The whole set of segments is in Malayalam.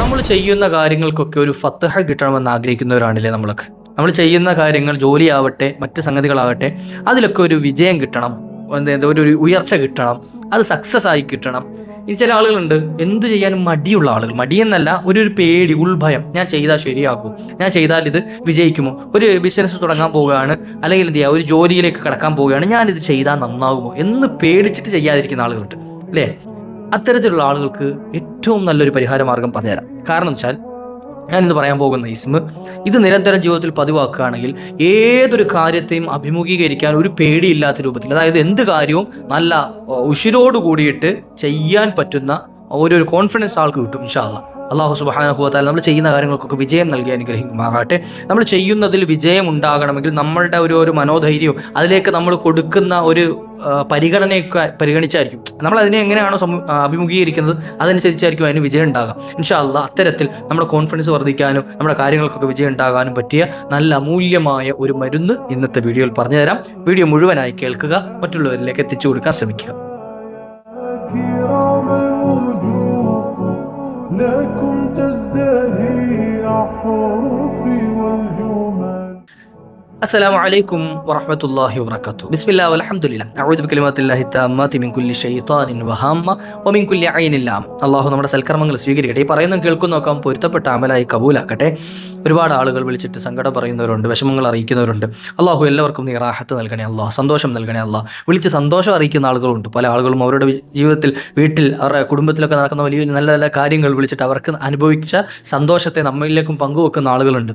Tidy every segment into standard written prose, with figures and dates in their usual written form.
നമ്മൾ ചെയ്യുന്ന കാര്യങ്ങൾക്കൊക്കെ ഒരു ഫത്ഹ കിട്ടണമെന്ന് ആഗ്രഹിക്കുന്നവരാണില്ലേ നമ്മളൊക്കെ. നമ്മൾ ചെയ്യുന്ന കാര്യങ്ങൾ, ജോലിയാവട്ടെ മറ്റ് സംഗതികളാകട്ടെ, അതിലൊക്കെ ഒരു വിജയം കിട്ടണം, ഒരു ഉയർച്ച കിട്ടണം, അത് സക്സസ് ആയി കിട്ടണം. ഇനി ചില ആളുകളുണ്ട് എന്തു ചെയ്യാനും മടിയുള്ള ആളുകൾ. മടിയെന്നല്ല, ഒരു പേടി, ഉൾഭയം. ഞാൻ ചെയ്താൽ ശരിയാകുമോ, ഞാൻ ചെയ്താൽ ഇത് വിജയിക്കുമോ, ഒരു ബിസിനസ് തുടങ്ങാൻ പോവുകയാണ്, അല്ലെങ്കിൽ എന്ത് ചെയ്യുക, ഒരു ജോലിയിലേക്ക് കടക്കാൻ പോവുകയാണ്, ഞാനിത് ചെയ്താൽ നന്നാകുമോ എന്ന് പേടിച്ചിട്ട് ചെയ്യാതിരിക്കുന്ന ആളുകളുണ്ട് അല്ലേ. അത്തരത്തിലുള്ള ആളുകൾക്ക് ഏറ്റവും നല്ലൊരു പരിഹാര മാർഗം പറഞ്ഞുതരാം. കാരണം വെച്ചാൽ, ഞാനിന്ന് പറയാൻ പോകുന്ന ഇസ്മ ഇത് നിരന്തരം ജീവിതത്തിൽ പതിവാക്കുകയാണെങ്കിൽ ഏതൊരു കാര്യത്തെയും അഭിമുഖീകരിക്കാൻ ഒരു പേടിയില്ലാത്ത രൂപത്തിൽ, അതായത് എന്ത് കാര്യവും നല്ല ഉശിരോട് കൂടിയിട്ട് ചെയ്യാൻ പറ്റുന്ന ഒരു കോൺഫിഡൻസ് ആൾക്ക് കിട്ടും ഇൻഷാ അല്ലാഹ്. അല്ലാഹു സുബ്ഹാനഹു വ തആല നമ്മൾ ചെയ്യുന്ന കാര്യങ്ങൾക്കൊക്കെ വിജയം നൽകി അനുഗ്രഹിക്കുമാറാകട്ടെ. നമ്മൾ ചെയ്യുന്നതിൽ വിജയം ഉണ്ടാകണമെങ്കിൽ നമ്മളുടെ ഒരു മനോധൈര്യവും അതിലേക്ക് നമ്മൾ കൊടുക്കുന്ന ഒരു പരിഗണനയൊക്കെ പരിഗണിച്ചായിരിക്കും നമ്മൾ അതിനെ എങ്ങനെയാണോ അഭിമുഖീകരിക്കുന്നത് അതനുസരിച്ചായിരിക്കും അതിന് വിജയം ഉണ്ടാകാം ഇൻഷാ അല്ലാഹ്. അത്തരത്തിൽ നമ്മുടെ കോൺഫിഡൻസ് വർദ്ധിക്കാനും നമ്മുടെ കാര്യങ്ങൾക്കൊക്കെ വിജയം ഉണ്ടാകാനും പറ്റിയ നല്ല അമൂല്യമായ ഒരു മരുന്ന് ഇന്നത്തെ വീഡിയോയിൽ പറഞ്ഞുതരാം. വീഡിയോ മുഴുവനായി കേൾക്കുക, മറ്റുള്ളവരിലേക്ക് എത്തിച്ചു കൊടുക്കാൻ ശ്രമിക്കുക. لكم تزدهي أحرفي والجمال. السلام عليكم ورحمة الله وبركاته. بسم الله والحمد لله. أعوذ بكلمات الله التامات من كل شيطان وهامة ومن كل عين لام. അള്ളാഹു നമ്മുടെ സൽക്കർമ്മങ്ങൾ സ്വീകരിക്കട്ടെ. ഈ പറയുന്ന കേൾക്കുന്നൊക്കെ പൊരുത്തപ്പെട്ട അമലായി കബൂലാക്കട്ടെ. ഒരുപാട് ആളുകൾ വിളിച്ചിട്ട് സങ്കടം പറയുന്നവരുണ്ട്, വിഷമങ്ങൾ അറിയിക്കുന്നവരുണ്ട്. അള്ളാഹു എല്ലാവർക്കും നീ റാഹത്ത് നൽകണേ അള്ളാഹ്, സന്തോഷം നൽകണേ അള്ളാഹ്. വിളിച്ച് സന്തോഷം അറിയിക്കുന്ന ആളുകളുണ്ട്. പല ആളുകളും അവരുടെ ജീവിതത്തിൽ, വീട്ടിൽ, അവരുടെ കുടുംബത്തിലൊക്കെ നടക്കുന്ന വലിയ നല്ല നല്ല കാര്യങ്ങൾ വിളിച്ചിട്ട് അവർക്ക് അനുഭവിച്ച സന്തോഷത്തെ നമ്മളിലേക്കും പങ്കുവെക്കുന്ന ആളുകളുണ്ട്.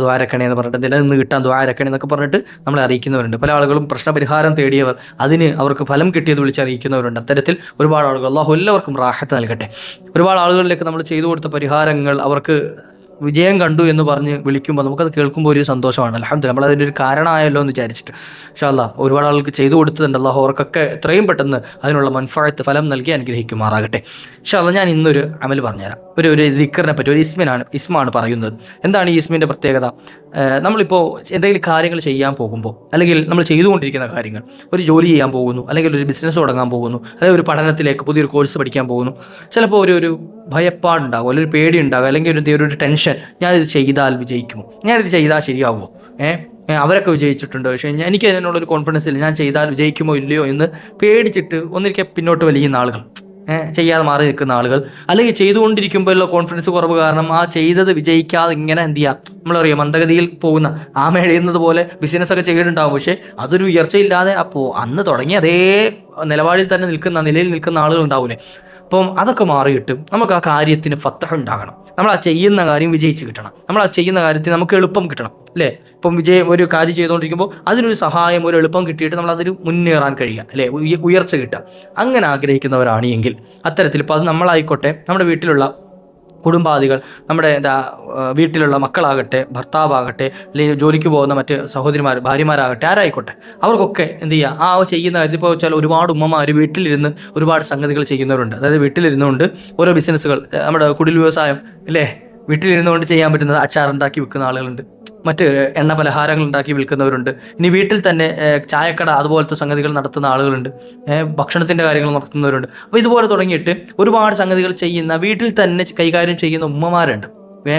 ദ്വാരക്കണേ എന്ന് പറഞ്ഞിട്ട്, നിലനിന്ന് കിട്ടാൻ ദ്വാരക്കണേ എന്നൊക്കെ പറഞ്ഞിട്ട് നമ്മളെ അറിയിക്കുന്നവരുണ്ട്. പല ആളുകളും പ്രശ്നപരിഹാരം തേടിയവർ, അതിന് അവർക്ക് ഫലം കിട്ടിയത് വിളിച്ച് അറിയിക്കുന്നവരുണ്ട്. അത്തരത്തിൽ ഒരുപാട് ആളുകൾ, അള്ളാഹു എല്ലാവർക്കും റാഹത്ത് നൽകട്ടെ. ഒരുപാട് ആളുകളിലേക്ക് നമ്മൾ ചെയ്തു കൊടുത്ത പരിഹാരങ്ങൾ അവർക്ക് വിജയം കണ്ടു എന്ന് പറഞ്ഞ് വിളിക്കുമ്പോൾ നമുക്കത് കേൾക്കുമ്പോൾ ഒരു സന്തോഷമാണ്. അൽഹംദുലില്ലാഹ്, നമ്മളതിൻ്റെ ഒരു കാരണമായല്ലോ എന്ന് വിചാരിച്ചിട്ട്. ഇൻഷാ അല്ലാഹ് ഒരുപാട് ആൾക്ക് ചെയ്തു കൊടുത്തിട്ടുണ്ട്. അല്ലാഹു അവർക്കൊക്കെ എത്രയും പെട്ടെന്ന് അതിനുള്ള മൻഫഅത്ത്, ഫലം നൽകി അനുഗ്രഹിക്കുമാറാകട്ടെ. ഇൻഷാ അല്ലാഹ് ഞാൻ ഇന്നൊരു അമൽ പറഞ്ഞുതരാം. ഒരു ദിക്റിനെ പറ്റി, ഒരു ഇസ്മാണ് പറയുന്നത്. എന്താണ് ഈ ഇസ്മിൻ്റെ പ്രത്യേകത? നമ്മളിപ്പോൾ എന്തെങ്കിലും കാര്യങ്ങൾ ചെയ്യാൻ പോകുമ്പോൾ, അല്ലെങ്കിൽ നമ്മൾ ചെയ്തുകൊണ്ടിരിക്കുന്ന കാര്യങ്ങൾ, ഒരു ജോലി ചെയ്യാൻ പോകുന്നു, അല്ലെങ്കിൽ ഒരു ബിസിനസ് തുടങ്ങാൻ പോകുന്നു, അല്ലെങ്കിൽ ഒരു പഠനത്തിലേക്ക് പുതിയൊരു കോഴ്സ് പഠിക്കാൻ പോകുന്നു, ചിലപ്പോൾ ഒരു ഭയപ്പാടുണ്ടാകും, അല്ലെങ്കിൽ ഒരു പേടി ഉണ്ടാകും, അല്ലെങ്കിൽ ഒരു ടെൻഷൻ. ഞാനിത് ചെയ്താൽ വിജയിക്കുമോ, ഞാനിത് ചെയ്താൽ ശരിയാകുമോ, അവരൊക്കെ വിജയിച്ചിട്ടുണ്ടോ, പക്ഷേ എനിക്ക് അതിനുള്ളൊരു കോൺഫിഡൻസ് ഇല്ല, ഞാൻ ചെയ്താൽ വിജയിക്കുമോ ഇല്ലയോ എന്ന് പേടിച്ചിട്ട് ഒന്നിരിക്കെ പിന്നോട്ട് വലിയുന്ന ആളുകൾ, ചെയ്യാതെ മാറി നിൽക്കുന്ന ആളുകൾ, അല്ലെങ്കിൽ ചെയ്തുകൊണ്ടിരിക്കുമ്പോഴുള്ള കോൺഫിഡൻസ് കുറവ് കാരണം ആ ചെയ്തത് വിജയിക്കാതെ ഇങ്ങനെ എന്ത് ചെയ്യുക, നമ്മളറിയാം മന്ദഗതിയിൽ പോകുന്ന ആമ എഴുതുന്നത് പോലെ ബിസിനസ്സൊക്കെ ചെയ്തിട്ടുണ്ടാകും, പക്ഷേ അതൊരു ഉയർച്ചയില്ലാതെ അപ്പോൾ അന്ന് തുടങ്ങി അതേ നിലപാടിൽ തന്നെ നിലയിൽ നിൽക്കുന്ന ആളുകൾ ഉണ്ടാവില്ലേ. അപ്പം അതൊക്കെ മാറിയിട്ട് നമുക്ക് ആ കാര്യത്തിന് ഫത്ഹ ഉണ്ടാകണം. നമ്മൾ ആ ചെയ്യുന്ന കാര്യം വിജയിച്ച് കിട്ടണം. നമ്മൾ ആ ചെയ്യുന്ന കാര്യത്തിന് നമുക്ക് എളുപ്പം കിട്ടണം അല്ലേ. ഇപ്പം ഒരു കാര്യം ചെയ്തുകൊണ്ടിരിക്കുമ്പോൾ അതിനൊരു സഹായം, ഒരു എളുപ്പം കിട്ടിയിട്ട് നമ്മൾ അതിൽ മുന്നേറാൻ കഴിയുക അല്ലേ, ഉയർച്ച കിട്ടുക. അങ്ങനെ ആഗ്രഹിക്കുന്നവരാണ് എങ്കിൽ അത്തരത്തിൽ ഇപ്പോൾ അത് നമ്മളായിക്കോട്ടെ, നമ്മുടെ വീട്ടിലുള്ള കുടുംബാദികൾ, നമ്മുടെ വീട്ടിലുള്ള മക്കളാകട്ടെ, ഭർത്താവാകട്ടെ, അല്ലെങ്കിൽ ജോലിക്ക് പോകുന്ന മറ്റ് സഹോദരിമാർ, ഭാര്യമാരാകട്ടെ, ആരായിക്കോട്ടെ, അവർക്കൊക്കെ എന്ത് ചെയ്യുക, ആ ചെയ്യുന്ന കാര്യം. ഇപ്പോൾ വെച്ചാൽ ഒരുപാട് ഉമ്മമാർ വീട്ടിലിരുന്ന് ഒരുപാട് സംഗതികൾ ചെയ്യുന്നവരുണ്ട്. അതായത് വീട്ടിലിരുന്നുകൊണ്ട് ഓരോ ബിസിനസ്സുകൾ, നമ്മുടെ കുടിൽ വ്യവസായം അല്ലേ, വീട്ടിലിരുന്നുകൊണ്ട് ചെയ്യാൻ പറ്റുന്നത്. അച്ചാറുണ്ടാക്കി വിൽക്കുന്ന ആളുകളുണ്ട്, മറ്റ് എണ്ണ പലഹാരങ്ങൾ ഉണ്ടാക്കി വിൽക്കുന്നവരുണ്ട്. ഇനി വീട്ടിൽ തന്നെ ചായക്കട അതുപോലത്തെ സംഗതികൾ നടത്തുന്ന ആളുകളുണ്ട്, ഭക്ഷണത്തിൻ്റെ കാര്യങ്ങൾ നടത്തുന്നവരുണ്ട്. അപ്പോൾ ഇതുപോലെ തുടങ്ങിയിട്ട് ഒരുപാട് സംഗതികൾ ചെയ്യുന്ന, വീട്ടിൽ തന്നെ കൈകാര്യം ചെയ്യുന്ന ഉമ്മമാരുണ്ട്,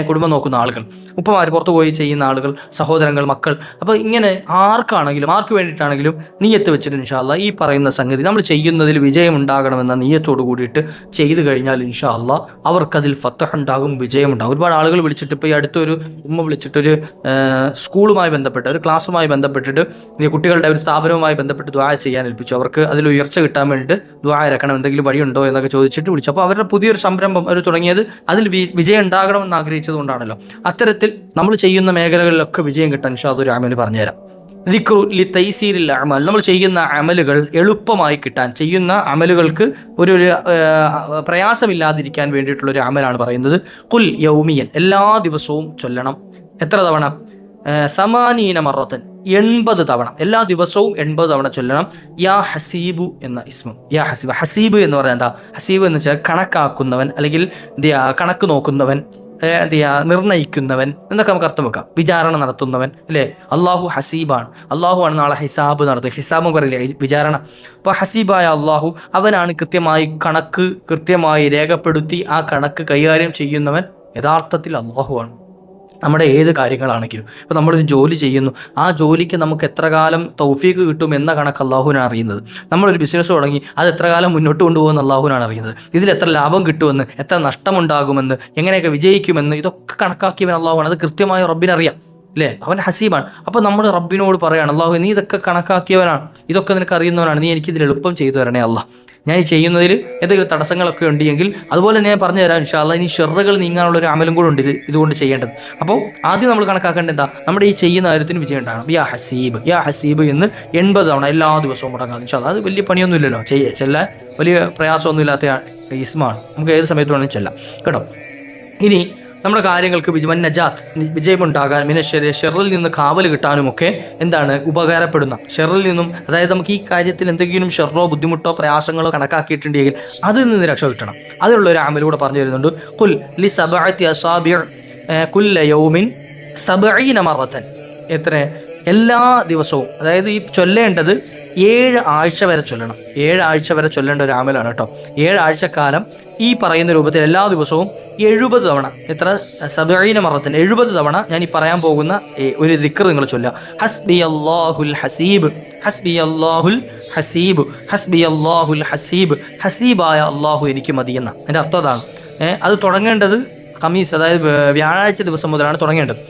കുടുംബം നോക്കുന്ന ആളുകൾ, ഉപ്പമാർ, പുറത്തു പോയി ചെയ്യുന്ന ആളുകൾ, സഹോദരങ്ങൾ, മക്കൾ. അപ്പോൾ ഇങ്ങനെ ആർക്കാണെങ്കിലും, ആർക്ക് വേണ്ടിയിട്ടാണെങ്കിലും നീയത്ത് വെച്ചിട്ട് ഇൻഷാ അല്ലാഹ് ഈ പറയുന്ന സംഗതി നമ്മൾ ചെയ്യുന്നതിൽ വിജയം ഉണ്ടാകണമെന്ന നീയത്തോട് കൂടിയിട്ട് ചെയ്തു കഴിഞ്ഞാൽ ഇൻഷാ അല്ലാഹ് അവർക്കതിൽ ഫത്ഹ് ഉണ്ടാകും, വിജയമുണ്ടാകും. ഒരുപാട് ആളുകൾ വിളിച്ചിട്ട്, ഇപ്പോൾ ഈ അടുത്തൊരു ഉമ്മ വിളിച്ചിട്ടൊരു സ്കൂളുമായി ബന്ധപ്പെട്ട്, ഒരു ക്ലാസ്സുമായി ബന്ധപ്പെട്ടിട്ട്, കുട്ടികളുടെ ഒരു സ്ഥാപനവുമായി ബന്ധപ്പെട്ട് ദുആ ചെയ്യാൻ ഏൽപ്പിച്ചു. അവർക്ക് അതിൽ ഉയർച്ച കിട്ടാൻ വേണ്ടിയിട്ട് ദുആ ഇറക്കണം, എന്തെങ്കിലും വഴിയുണ്ടോ എന്നൊക്കെ ചോദിച്ചിട്ട് വിളിച്ചു. അപ്പോൾ അവരുടെ പുതിയൊരു സംരംഭം അവർ തുടങ്ങിയത് അതിൽ വിജയം ഉണ്ടാകണമെന്ന് ആഗ്രഹിച്ചതുകൊണ്ടാണല്ലോ. അത്തരത്തിൽ നമ്മൾ ചെയ്യുന്ന മേഖലകളിലൊക്കെ വിജയം കിട്ടാൻ ഇൻഷാ അല്ലാഹ് ഒരു അമൽ പറഞ്ഞുതരാം. ദിക്റു ലി തൈസീരിൽ അമൽ, നമ്മൾ ചെയ്യുന്ന അമലുകൾ എളുപ്പമായി കിട്ടാൻ, ചെയ്യുന്ന അമലുകൾക്ക് ഒരു പ്രയാസമില്ലാതിരിക്കാൻ വേണ്ടിയിട്ടുള്ളൊരു അമലാണ് പറയുന്നത്. ഖുൽ യൗമിയൻ, എല്ലാ ദിവസവും ചൊല്ലണം. എത്ര തവണ? 80 മറത്തൻ, 80 തവണ, എല്ലാ ദിവസവും 80 തവണ ചൊല്ലണം. യാ ഹസീബു എന്ന ഇസ്മം. യാ ഹസീബ്, ഹസീബ് എന്ന് പറഞ്ഞാൽ എന്താ? ഹസീബ് എന്ന് വെച്ചാൽ കണക്കാക്കുന്നവൻ, അല്ലെങ്കിൽ കണക്ക് നോക്കുന്നവൻ, എന്ത് ചെയ്യുക, നിർണ്ണയിക്കുന്നവൻ എന്നൊക്കെ നമുക്ക് അർത്ഥം വെക്കാം. വിചാരണ നടത്തുന്നവൻ അല്ലേ. അള്ളാഹു ഹസീബാണ്, അള്ളാഹു ആണ് നാളെ ഹിസാബ് നടത്തുക. ഹിസാബ് പറയില്ലേ, വിചാരണ. അപ്പോൾ ഹസീബായ അള്ളാഹു അവനാണ് കൃത്യമായി കണക്ക് കൃത്യമായി രേഖപ്പെടുത്തി ആ കണക്ക് കൈകാര്യം ചെയ്യുന്നവൻ യഥാർത്ഥത്തിൽ അള്ളാഹു ആണ്. നമ്മുടെ ഏത് കാര്യങ്ങളാണെങ്കിലും ഇപ്പോൾ നമ്മളൊരു ജോലി ചെയ്യുന്നു, ആ ജോലിക്ക് നമുക്ക് എത്ര കാലം തൗഫീക്ക് കിട്ടും എന്ന കണക്ക് അള്ളാഹുവിനാണ് അറിയുന്നത്. നമ്മളൊരു ബിസിനസ് തുടങ്ങി അത് എത്ര കാലം മുന്നോട്ട് കൊണ്ടുപോകുന്ന അള്ളാഹുവിനാണ് അറിയുന്നത്. ഇതിൽ എത്ര ലാഭം കിട്ടുമെന്ന്, എത്ര നഷ്ടമുണ്ടാകുമെന്ന്, എങ്ങനെയൊക്കെ വിജയിക്കുമെന്ന് ഇതൊക്കെ കണക്കാക്കിയവൻ അള്ളാഹുവാണ്. അത് കൃത്യമായി റബ്ബിനറിയാം അല്ലേ. അവൻ ഹസീബാണ്. അപ്പോൾ നമ്മൾ റബ്ബിനോട് പറയാണ്, അള്ളാഹു നീ ഇതൊക്കെ കണക്കാക്കിയവനാണ്, ഇതൊക്കെ നിനക്ക് അറിയുന്നവനാണ്, നീ എനിക്കിതിൽ എളുപ്പം ചെയ്തു തരണേ അള്ളാഹ്. ഞാൻ ഈ ചെയ്യുന്നതിൽ എന്തെങ്കിലും തടസ്സങ്ങളൊക്കെ ഉണ്ടെങ്കിൽ അതുപോലെ ഞാൻ പറഞ്ഞു തരാം ഇൻഷാ അല്ലാഹ്. ഇനി ഷെറുകൾ നീങ്ങാനുള്ള ഒരു അമലും കൂടെ ഉണ്ട് ഇതുകൊണ്ട് ചെയ്യേണ്ടത്. അപ്പോൾ ആദ്യം നമ്മൾ കണക്കാക്കേണ്ടത് എന്താ, നമ്മുടെ ഈ ചെയ്യുന്ന കാര്യത്തിന് വിജയം ഉണ്ടാകണം. യാ ഹസീബ് യാ ഹസീബ് എന്ന് 80 തവണ എല്ലാ ദിവസവും മുടങ്ങാം ഇൻഷാ അല്ലാഹ്. അത് വലിയ പണിയൊന്നുമില്ലല്ലോ, ചെല്ലാൻ വലിയ പ്രയാസമൊന്നുമില്ലാത്ത ഇസ്മാണ്, നമുക്ക് ഏത് സമയത്ത് വേണമെങ്കിലും ചെല്ലാം കേട്ടോ. ഇനി നമ്മുടെ കാര്യങ്ങൾക്ക് വിജയമുണ്ടാകാൻ ഷെറിൽ നിന്ന് കാവൽ കിട്ടാനുമൊക്കെ എന്താണ് ഉപകാരപ്പെടുന്ന, ഷെറിൽ നിന്നും, അതായത് നമുക്ക് ഈ കാര്യത്തിൽ എന്തെങ്കിലും ഷെറോ ബുദ്ധിമുട്ടോ പ്രയാസങ്ങളോ കണക്കാക്കിയിട്ടുണ്ടെങ്കിൽ അതിൽ നിന്ന് രക്ഷ കിട്ടണം. അതിനുള്ള ഒരു അമലൂടെ പറഞ്ഞു തരുന്നുണ്ട്. ഖുൽ ലി സബഅതി അസാബിഅ കുല്ല യൗമിൻ 70 മറത്തൻ. എത്ര? എല്ലാ ദിവസവും, അതായത് ഈ ചൊല്ലേണ്ടത് 7 ആഴ്ച വരെ ചൊല്ലണം. 7 ആഴ്ച വരെ ചൊല്ലേണ്ട ഒരു അമലാണ് കേട്ടോ. 7 ആഴ്ചക്കാലം ഈ പറയുന്ന രൂപത്തിൽ എല്ലാ ദിവസവും 70 തവണ, എത്ര? 70 മറത്തൻ, 70 തവണ ഞാൻ ഈ പറയാൻ പോകുന്ന ഒരു ദിക്ർ നിങ്ങൾ ചൊല്ലുക. ഹസ്ബി അല്ലാഹുൽ ഹസീബ്, ഹസ്ബി അല്ലാഹുൽ ഹസീബ്, ഹസ്ബി അല്ലാഹുൽ ഹസീബ്. ഹസീബായ അള്ളാഹു എനിക്ക് മതിയെന്ന എൻ്റെ അർത്ഥം അതാണ്. അത് തുടങ്ങേണ്ടത് ഖമീസ്, അതായത് വ്യാഴാഴ്ച ദിവസം മുതലാണ് തുടങ്ങേണ്ടത്.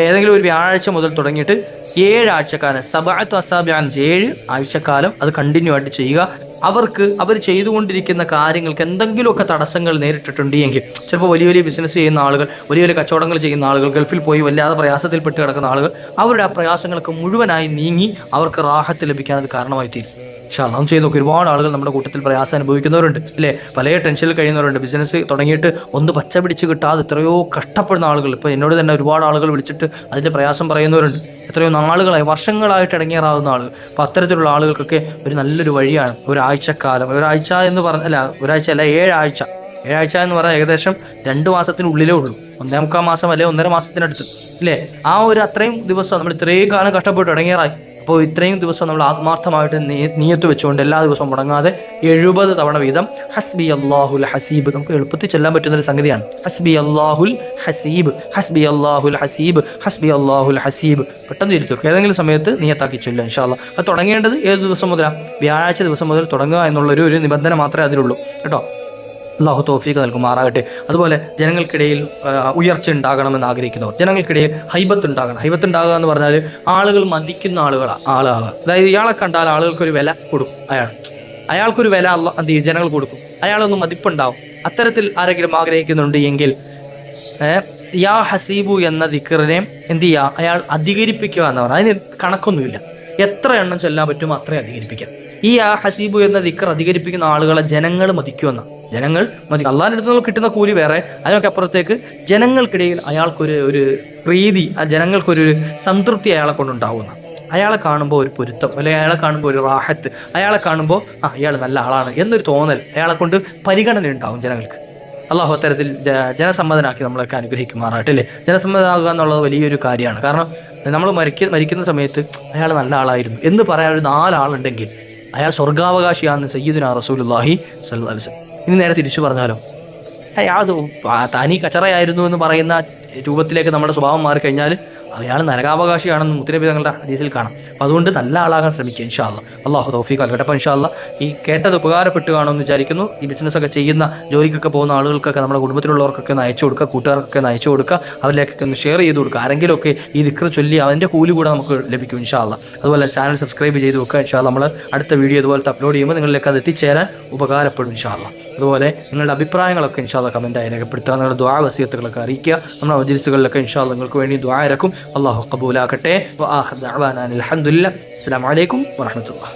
ഏതെങ്കിലും ഒരു വ്യാഴാഴ്ച മുതൽ തുടങ്ങിയിട്ട് 7 ആഴ്ചക്കാലം, സബഅത്തു അസാബിഅൻ, 7 ആഴ്ചക്കാലം അത് കണ്ടിന്യൂ ആയിട്ട് ചെയ്യുക. അവർ ചെയ്തുകൊണ്ടിരിക്കുന്ന കാര്യങ്ങൾക്ക് എന്തെങ്കിലുമൊക്കെ തടസ്സങ്ങൾ നേരിട്ടിട്ടുണ്ടെങ്കിൽ, ചിലപ്പോൾ വലിയ വലിയ ബിസിനസ് ചെയ്യുന്ന ആളുകൾ, വലിയ വലിയ കച്ചവടങ്ങൾ ചെയ്യുന്ന ആളുകൾ, ഗൾഫിൽ പോയി വല്ലാതെ പ്രയാസത്തിൽപ്പെട്ട് കിടക്കുന്ന ആളുകൾ, അവരുടെ ആ പ്രയാസങ്ങളൊക്കെ മുഴുവനായി നീങ്ങി അവർക്ക് റാഹത്ത് ലഭിക്കാൻ അത് കാരണമായി തീരും. പക്ഷേ അല്ലാഹു ചെയ്ത് നോക്കി, ഒരുപാട് ആളുകൾ നമ്മുടെ കൂട്ടത്തിൽ പ്രയാസം അനുഭവിക്കുന്നവരുണ്ട് അല്ലേ. പല ടെൻഷനിൽ കഴിയുന്നവരുണ്ട്. ബിസിനസ് തുടങ്ങിയിട്ട് ഒന്ന് പച്ച പിടിച്ച് കിട്ടാതെ എത്രയോ കഷ്ടപ്പെടുന്ന ആളുകൾ, ഇപ്പോൾ എന്നോട് തന്നെ ഒരുപാട് ആളുകൾ വിളിച്ചിട്ട് അതിൻ്റെ പ്രയാസം പറയുന്നവരുണ്ട്. എത്രയോ നാളുകളായി, വർഷങ്ങളായിട്ട് ഇടങ്ങേറാവുന്ന ആളുകൾ. അപ്പോൾ അത്തരത്തിലുള്ള ആളുകൾക്കൊക്കെ ഒരു നല്ലൊരു വഴിയാണ് ഒരാഴ്ചക്കാലം. ഒരാഴ്ച എന്ന് പറഞ്ഞല്ല, ഒരാഴ്ച അല്ല, 7 ആഴ്ച. 7 ആഴ്ച എന്ന് പറഞ്ഞാൽ ഏകദേശം 2 മാസത്തിനുള്ളിലേ ഉള്ളൂ. 1.25 മാസം അല്ലെ 1.5 മാസത്തിനടുത്ത് ഇല്ലേ. ആ ഒരു അത്രയും ദിവസം നമ്മൾ ഇത്രയും കാലം കഷ്ടപ്പെട്ട് ഇടങ്ങേറായി. അപ്പോൾ ഇത്രയും ദിവസം നമ്മൾ ആത്മാർത്ഥമായിട്ട് നിയത്ത് വെച്ചുകൊണ്ട് എല്ലാ ദിവസവും മുടങ്ങാതെ 70 തവണ വീതം ഹസ്ബി അല്ലാഹുൽ ഹസീബ്, നമുക്ക് എളുപ്പത്തിൽ ചെല്ലാൻ പറ്റുന്നൊരു സംഗതിയാണ്. ഹസ്ബി അല്ലാഹുൽ ഹസീബ്, ഹസ്ബി അല്ലാഹുൽ ഹസീബ്, ഹസ്ബി അല്ലാഹുൽ ഹസീബ്. പെട്ടെന്ന് ഇരുത്തുക, ഏതെങ്കിലും സമയത്ത് നിയത്താക്കി ചൊല്ലുക ഇൻഷാ അല്ലാഹ്. അത് തുടങ്ങേണ്ടത് ഏത് ദിവസം മുതലാണ്? വ്യാഴാഴ്ച ദിവസം മുതൽ തുടങ്ങുക എന്നുള്ളൊരു നിബന്ധന മാത്രമേ അതിലുള്ളൂ കേട്ടോ. അല്ലാഹു തൗഫീഖ് നൽകുമാറാകട്ടെ. അതുപോലെ ജനങ്ങൾക്കിടയിൽ ഉയർച്ച ഉണ്ടാകണമെന്ന് ആഗ്രഹിക്കുന്നവർ, ജനങ്ങൾക്കിടയിൽ ഹൈബത്ത് ഉണ്ടാകണം. ഹൈബത്ത് ഉണ്ടാകുക എന്ന് പറഞ്ഞാൽ ആളുകൾ മതിക്കുന്ന ആളാകുക. അതായത് ഇയാളെ കണ്ടാൽ ആളുകൾക്കൊരു വില കൊടുക്കും. അയാൾക്കൊരു വില എന്ത് ചെയ്യും? ജനങ്ങൾ കൊടുക്കും. അയാളൊന്ന് മതിപ്പുണ്ടാവും. അത്തരത്തിൽ ആരെങ്കിലും ആഗ്രഹിക്കുന്നുണ്ട് എങ്കിൽ യാ ഹസീബു എന്ന ദിക്റിനെ എന്ത് ചെയ്യുക? അയാൾ അധികരിപ്പിക്കുക എന്ന് പറഞ്ഞാൽ അതിന് കണക്കൊന്നുമില്ല. എത്ര എണ്ണം ചൊല്ലാൻ പറ്റുമോ അത്രയും അധികരിപ്പിക്കാം. ഈ യാ ഹസീബു എന്ന ദിക്ർ അധികരിപ്പിക്കുന്ന ആളുകളെ ജനങ്ങൾ മതിക്കുമെന്ന, ജനങ്ങൾ മതിക്കും. അള്ളാഹിൻ്റെ അടുത്ത് നിന്ന് കിട്ടുന്ന കൂലി വേറെ, അതിനൊക്കെ അപ്പുറത്തേക്ക് ജനങ്ങൾക്കിടയിൽ അയാൾക്കൊരു പ്രീതി, ആ ജനങ്ങൾക്കൊരു സംതൃപ്തി അയാളെ കൊണ്ടുണ്ടാവുന്ന, അയാളെ കാണുമ്പോൾ ഒരു പൊരുത്തം, അല്ലെങ്കിൽ അയാളെ കാണുമ്പോൾ ഒരു റാഹത്ത്, അയാളെ കാണുമ്പോൾ അയാൾ നല്ല ആളാണ് എന്നൊരു തോന്നൽ, അയാളെ കൊണ്ട് പരിഗണന ഉണ്ടാവും ജനങ്ങൾക്ക്. അള്ളാഹു അത്തരത്തിൽ ജനസമ്മതനാക്കി നമ്മളൊക്കെ അനുഗ്രഹിക്കുമാറാട്ടെ അല്ലേ. ജനസമ്മതനാകുക എന്നുള്ളത് വലിയൊരു കാര്യമാണ്. കാരണം നമ്മൾ മരിക്കുന്ന സമയത്ത് അയാൾ നല്ല ആളായിരുന്നു എന്ന് പറയാൻ ഒരു 4 ആളുണ്ടെങ്കിൽ അയാൾ സ്വർഗാവകാശിയാണെന്ന് സയ്യിദുനാ റസൂലുള്ളാഹി സ്വല്ലല്ലാഹു അലൈഹി വസല്ലം. ഇനി നേരെ തിരിച്ചു പറഞ്ഞാലോ, അയാൾ തനി കച്ചറയായിരുന്നു എന്ന് പറയുന്ന രൂപത്തിലേക്ക് നമ്മുടെ സ്വഭാവം മാറിക്കഴിഞ്ഞാൽ അയാൾ നരകാവകാശിയാണെന്ന് മുത്തനബി തങ്ങളുടെ ഹദീസിൽ കാണാം. അപ്പോൾ അതുകൊണ്ട് നല്ല ആളാകാൻ ശ്രമിക്കുക ഇൻഷാ അല്ലാഹ്. അല്ലാഹു തൗഫീഖ് നൽകട്ടെ. അപ്പോൾ ഇൻഷാ അല്ലാഹ് ഈ കേട്ടത് ഉപകാരപ്പെട്ട് കാണുമെന്ന് വിചാരിക്കുന്നു. ഈ ബിസിനസ്സൊക്കെ ചെയ്യുന്ന, ജോലിക്കൊക്കെ പോകുന്ന ആളുകൾക്കൊക്കെ, നമ്മുടെ കുടുംബത്തിലുള്ളവർക്കൊക്കെ ഒന്ന് അയച്ചു കൊടുക്കുക, കൂട്ടുകാർക്കൊക്കെ ഒന്ന് അയച്ചു കൊടുക്കുക, അവരിലേക്കൊക്കെ ഒന്ന് ഷെയർ ചെയ്ത് കൊടുക്കുക. ആരെങ്കിലുമൊക്കെ ഈ ദിക്ർ ചൊല്ലി അതിൻ്റെ കൂലി കൂടെ നമുക്ക് ലഭിക്കും ഇൻഷാ അല്ലാഹ്. അതുപോലെ ചാനൽ സബ്സ്ക്രൈബ് ചെയ്ത് വെക്കുക ഇൻഷാ അല്ലാഹ്. നമ്മൾ അടുത്ത വീഡിയോ ഇതുപോലത്തെ അപ്ലോഡ് ചെയ്യുമ്പോൾ നിങ്ങളിലേക്ക് അത് എത്തിച്ചേരാൻ ഉപകാരപ്പെടും ഇൻഷാ അല്ലാഹ്. അതുപോലെ നിങ്ങളുടെ അഭിപ്രായങ്ങളൊക്കെ ഇൻഷാ അല്ലാഹ് കമൻറ്റായി രേഖപ്പെടുത്തുക. നിങ്ങളുടെ ദുആ വസിയത്തുകളൊക്കെ അറിയിക്കുക. നമ്മുടെ മജ്‌ലിസുകളിലൊക്കെ ഇൻഷാ അല്ലാഹ് നിങ്ങൾക്ക് വേണ്ടി ദുആ ഇറക്കും. അല്ലാഹു ഖബൂലാക്കട്ടെ. വആഖിറു ദഅ്വാനാ അൽഹംദുലില്ലാഹ്. അസ്സലാമു അലൈക്കും വറഹ്മത്തുള്ളാഹി.